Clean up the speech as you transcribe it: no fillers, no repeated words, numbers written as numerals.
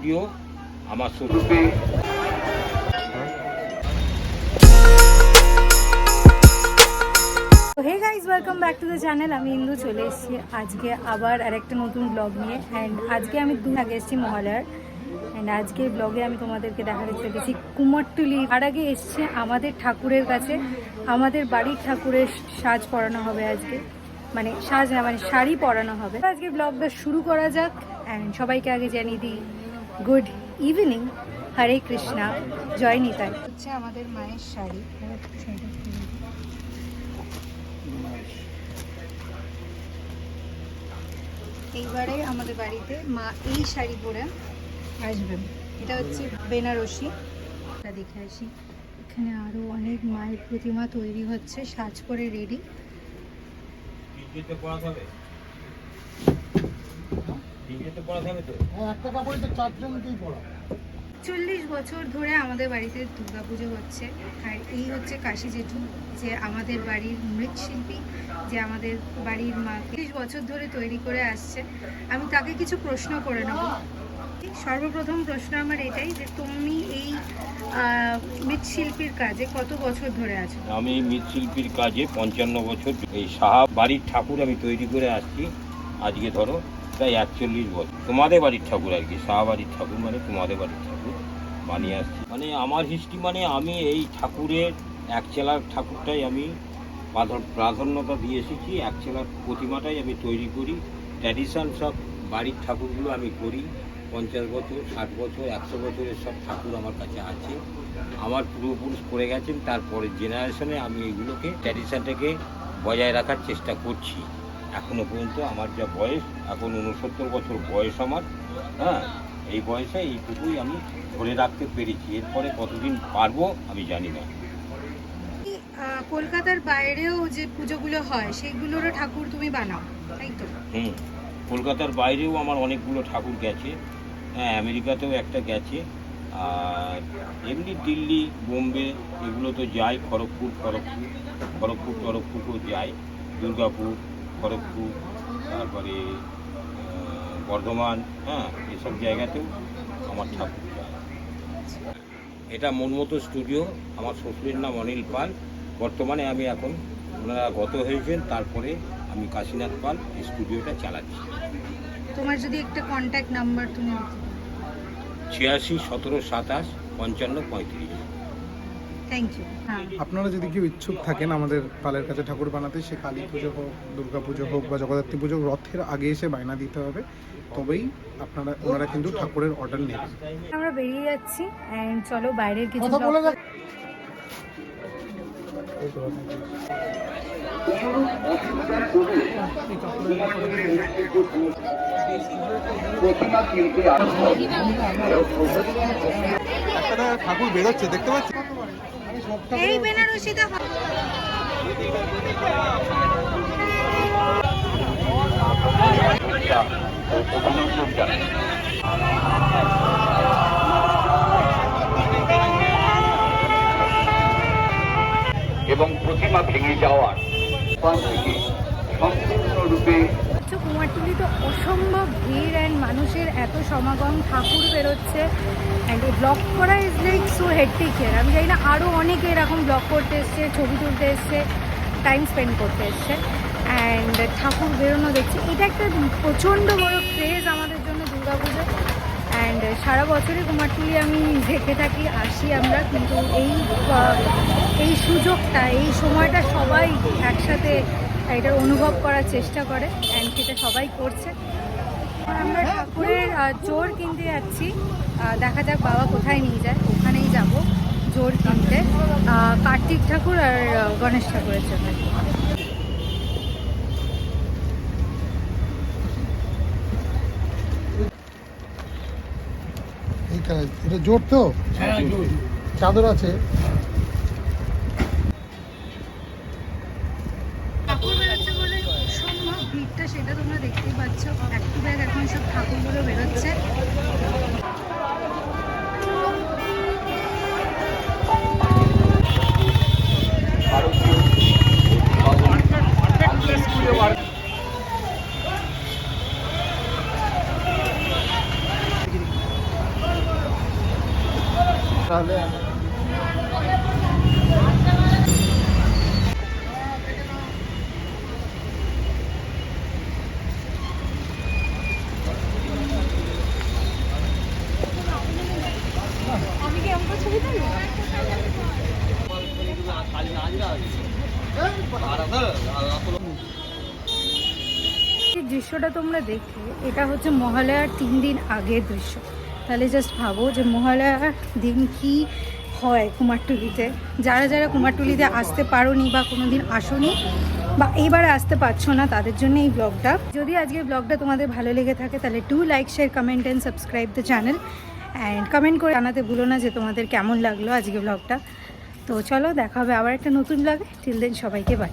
Studio আমার hey guys, welcome back to the channel. আমি ইন্দু চলে এসেছি আজকে আবার আরেকটা নতুন ব্লগ নিয়ে। অ্যান্ড আজকে আমি দু আগে এসেছি মহালয়ার। অ্যান্ড আজকের ব্লগে আমি তোমাদেরকে দেখাতে চলেছি কুমারটুলি। তার আগে এসছে আমাদের ঠাকুরের কাছে, আমাদের বাড়ির ঠাকুরের সাজ পরানো হবে আজকে, মানে সাজ না, মানে শাড়ি পরানো হবে। আজকে ব্লগটা শুরু করা যাক। অ্যান্ড সবাইকে আগে জানিয়ে দিই গুড ইভিনিং, হরে কৃষ্ণা, জয় নিতাই। হচ্ছে আমাদের মায়ের শাড়ি। এইবারে আমাদের বাড়িতে মা এই শাড়ি পরে আসবেন। এটা হচ্ছে বেনারসি। এটা দেখে আসি, এখানে আরো অনেক মায়ের প্রতিমা তৈরি হচ্ছে, সাজ করে রেডি। 40 বছর ধরে আমাদের বাড়িতে দুর্গাপুজো হচ্ছে। আর এই হচ্ছে কাশি জেঠু, যে আমাদের বাড়ির মৃৎশিল্পী, যে আমাদের বাড়ির মা 30 বছর ধরে তৈরি করে আসছে। আমি তাকে কিছু প্রশ্ন করে নেব। সর্বপ্রথম প্রশ্ন আমার এটাই, যে তুমি এই মৃৎশিল্পীর কাজে কত বছর ধরে আছো? আমি মৃৎশিল্পীর কাজে 55 বছর। এই সাহা বাড়ির ঠাকুর আমি তৈরি করে আসছি আজকে ধরো প্রায় 41 বছর। তোমাদের বাড়ির ঠাকুর আর কি, সাহা বাড়ির ঠাকুর মানে তোমাদের বাড়ির ঠাকুর বানিয়ে আসছি। মানে আমার হিস্ট্রি, মানে আমি এই ঠাকুরের একচেলার ঠাকুরটাই আমি প্রাধান্যতা দিয়ে এসেছি। একচেলার প্রতিমাটাই আমি তৈরি করি। ট্র্যাডিশনাল সব বাড়ির ঠাকুরগুলো আমি করি। 50 বছর, 60 বছর, 100 বছরের সব ঠাকুর আমার কাছে আছে। আমার পূর্বপুরুষ করে গেছেন, তারপরে জেনারেশনে আমি এইগুলোকে ট্র্যাডিশনটাকে বজায় রাখার চেষ্টা করছি। এখনও পর্যন্ত আমার যা বয়স, এখন 69 বছর বয়স আমার। হ্যাঁ, এই বয়সে এইটুকুই আমি ধরে রাখতে পেরেছি। এরপরে কতদিন পারবো আমি জানি না। কলকাতার বাইরেও যে পুজোগুলো হয় সেগুলোরও ঠাকুর তুমি বানাও, তাই তো? কলকাতার বাইরেও আমার অনেকগুলো ঠাকুর গেছে। হ্যাঁ, আমেরিকাতেও একটা গেছে। আর এমনি দিল্লি, বোম্বে এগুলো তো যায়। খড়গপুরও যায়। দুর্গাপুর, খড়গপুর, তারপরে বর্ধমান, হ্যাঁ, এসব জায়গাতেও আমার ঠাকুর যায়। এটা মনমতো স্টুডিও। আমার শ্বশুরের নাম অনিল পাল। বর্তমানে আমি এখন, ওনারা গত হয়েছেন, তারপরে আমি কাশীনাথ পাল এই স্টুডিওটা চালাচ্ছি। তোমার যদি একটা কন্ট্যাক্ট নাম্বার তুমি 86 17 27 55 35। Thank you. আপনারা যদি কেউ ইচ্ছুক থাকেন আমাদের পালের কাছে ঠাকুর বানাতে, সে কালী পুজো হোক, দুর্গা পুজো হোক বা জগদ্ধাত্রী পুজো, রথের আগে এসে বায়না দিতে হবে, তবেই ওনারা কিন্তু ঠাকুরের অর্ডার নেবেন। আমরা বেরিয়ে যাচ্ছি। অ্যান্ড চলো বাইরের কিছু ঠাকুর বেরোচ্ছে, দেখতে পাচ্ছি। এই বেনারসিটা এবং প্রতিমা ভেঙে যাওয়ার থেকে সম্পূর্ণরূপে কুমারটুলিতে অসম্ভব ভিড় অ্যান্ড মানুষের এত সমাগম, ঠাকুর বেরোচ্ছে। অ্যান্ড এই ব্লগ করা is like so hectic here. আমি জানি না আরও অনেকে এরকম ব্লগ করতে এসছে, ছবি তুলতে এসছে, টাইম স্পেন্ড করতে এসছে। অ্যান্ড ঠাকুর বেরোনো দেখছি, এটা একটা প্রচণ্ড বড় ক্রেজ আমাদের জন্য দুর্গাপুজো। অ্যান্ড সারা বছরই কুমারটুলি আমি দেখে থাকি, আসি আমরা, কিন্তু এই সুযোগটা, এই সময়টা সবাই একসাথে এটার অনুভব করার চেষ্টা করে। অ্যান্ড সেটা সবাই করছে। আমরা ঠাকুরের জোর কিনতে যাচ্ছি। দেখা যাক বাবা কোথায় নিয়ে যায়, ওখানেই যাব জোর কিনতে, কার্তিক ঠাকুর আর গণেশ ঠাকুরের জন্য। এটা জোর তো, চাদর আছে। ঠাকুর বেরোচ্ছে বলে অসম্ভব ভিড়টা, সেটা তোমরা দেখতেই পাচ্ছ। ব্যাক টু ব্যাক এখন সব ঠাকুরগুলো বেরোচ্ছে। আমি কি আমার ছবি তুলবো? এই দৃশ্যটা তোমরা দেখলে, এটা হচ্ছে মহালয়ার 3 দিন আগের দৃশ্য। তাহলে জাস্ট ভাবো যে মহালয়ার দিন কি হয় কুমারটুলিতে। যারা যারা কুমারটুলিতে আসতে পারোনি বা কোনো দিন আসোনি বা এইবারে আসতে পারছো না, তাদের জন্য এই ব্লগটা। যদি আজকের ব্লগটা তোমাদের ভালো লেগে থাকে তাহলে do like, share, comment and subscribe the channel. And comment করে জানাতে ভুলো না যে তোমাদের কেমন লাগলো আজকে ব্লগটা। তো চলো, দেখা হবে আবার একটা নতুন ব্লগে। টিল দেন সবাইকে বাই।